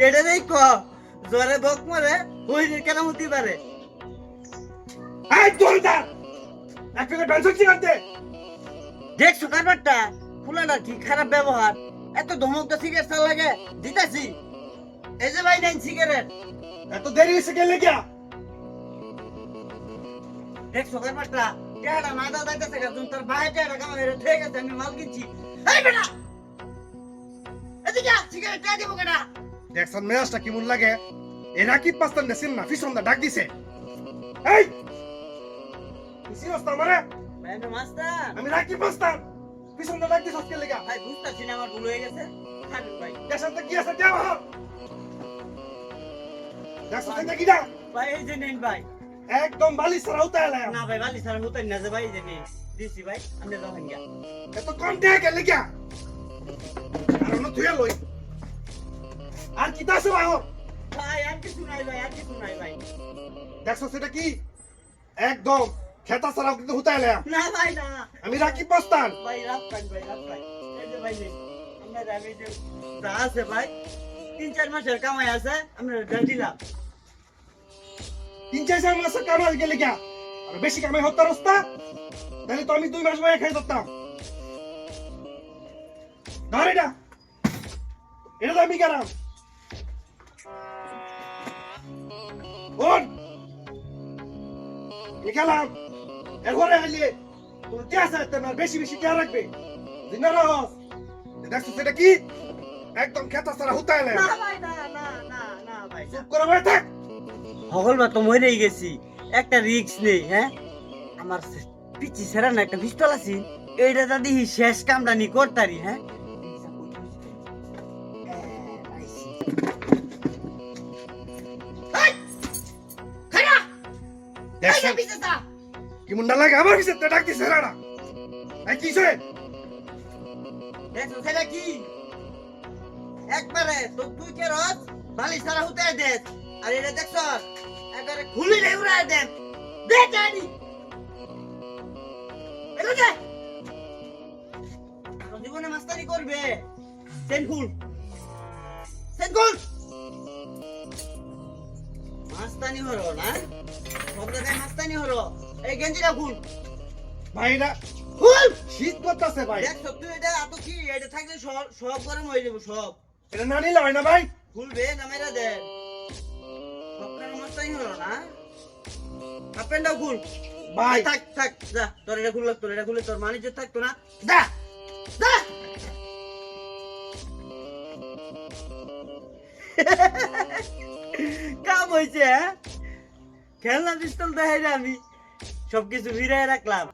এটা দেখ জোরে বক মারে হইরে কেন হতে পারে। এই জোরদার এক প্যাকেট বেনসন সিগারেট দে। দেখছো কারবারটা ফুলাটা কি খারাপ ব্যবহার, এত ধমক সিগারেট চাল লাগে দিতাছি। এই যে ভাই নেন সিগারেট। এত দেরি হইছে কে লাগিয়া? দেখছো কারবারটা টেড়া না দাও দাইতেছে গা, তুমি তোর ভাই টেড়া কামাই রে ঠিক আছে আমি মাল কিনছি। এই বেটা এদিকে সিগারেট টেড়া দিব কেডা? দেখছন মেজাজটা কেমন লাগে? এ রাকিব পাস্তান দেছেন না ফিসন্দা ডাক দিছে। এই কিসি অবস্থা আমারে? ভাই আমি মাস্টার। আমি রাকিব পাস্তান ফিসন্দা ডাক দিছস কে লাগা? ভাই বুঝতাছি না আমার ভুল হয়ে গেছে। খাবেন ভাই। দেখছন তো কি আছে দেও হাত। দেখছন তো কি দা? ভাই এই যে নেন ভাই। একদম বালি ছাড়া উঠে এলাম। না ভাই বালি ছাড়া হতেন না যে ভাই এই যে নেন দিছি ভাই আপনি দেখেন গা। এত কম টাকা কে লাগিয়া? আর অন্য তুই লই। আর কি আছে ভাই? ভাই আর কিছু নাই ভাই, আর কিছু নাই ভাই। দেখছস এটা কি? একদম খেতা ছাড়া কিন্তু উঠে এলাম। না ভাই না। আমি রাকিব পাস্তান। ভাই রাখবেন ভাই রাখবেন। এই যে ভাই নেন আমরা আমি যে যা আছে ভাই 3-4 মাসের কামাই আছে আমরা দেন দিলাম। 3-4 মাসের কামাই গেলে গিয়া আর বেশি কামাই হতো রাস্তা তাহলে তো আমি 2 মাস বয়ে খাই দিতাম। ধর এটা এটা তো আমি গেলাম। ওন লিখালাম এরপরে হাইলে তোর কে আছে তোমার বেশি বেশি কে রাখবে দিনা রহস। দেখছো সেটা কি? একদম খেতা ছাড়া হুতা এলে না ভাই না না না না ভাই। চুপ করে বসে থাক। হগল বা তো মরেই গেছি, একটা রিস্ক নেই। হ্যাঁ আমার পিচি সেরা না একটা পিস্তল আছে, এইটা যদি শেষ কামটা নি করতারি। হ্যাঁ দেখছেন কি মুন্ডা লাগে আমার পিছে ডাক দিছে রাড়া। এই কি সে? দেখো সেটা কি একবারে তো তুই কে রস বালি সারা হতে দেখ, আর এটা দেখছ একবারে খুলি রে উড়ায় দেখ দে জানি এলো দে তোর জীবনে মাস্তানি করবে। সেনকুল সেনকুল মাস্তানি হলো না, সব জায়গায় মাস্তানি হলো। এই গেঞ্জিটা খুল ভাইরা খুল। শীত করতেছে ভাই। দেখ তুই এটা এত কি এটা থাকলে সব সব গরম হয়ে যাবে সব। এটা না নিলে হয় না ভাই। খুলবে না মেরা দে সবটার মাস্তানি হলো না। হাফেন্ডাও খুল ভাই থাক থাক যা, তোর এটা খুললে তোর এটা খুলে তোর মানিজ্য থাকতো না। যা যা কাম হয়েছে। খেলনা পিস্তল দেখাই আমি সবকিছু ফিরাই রাখলাম।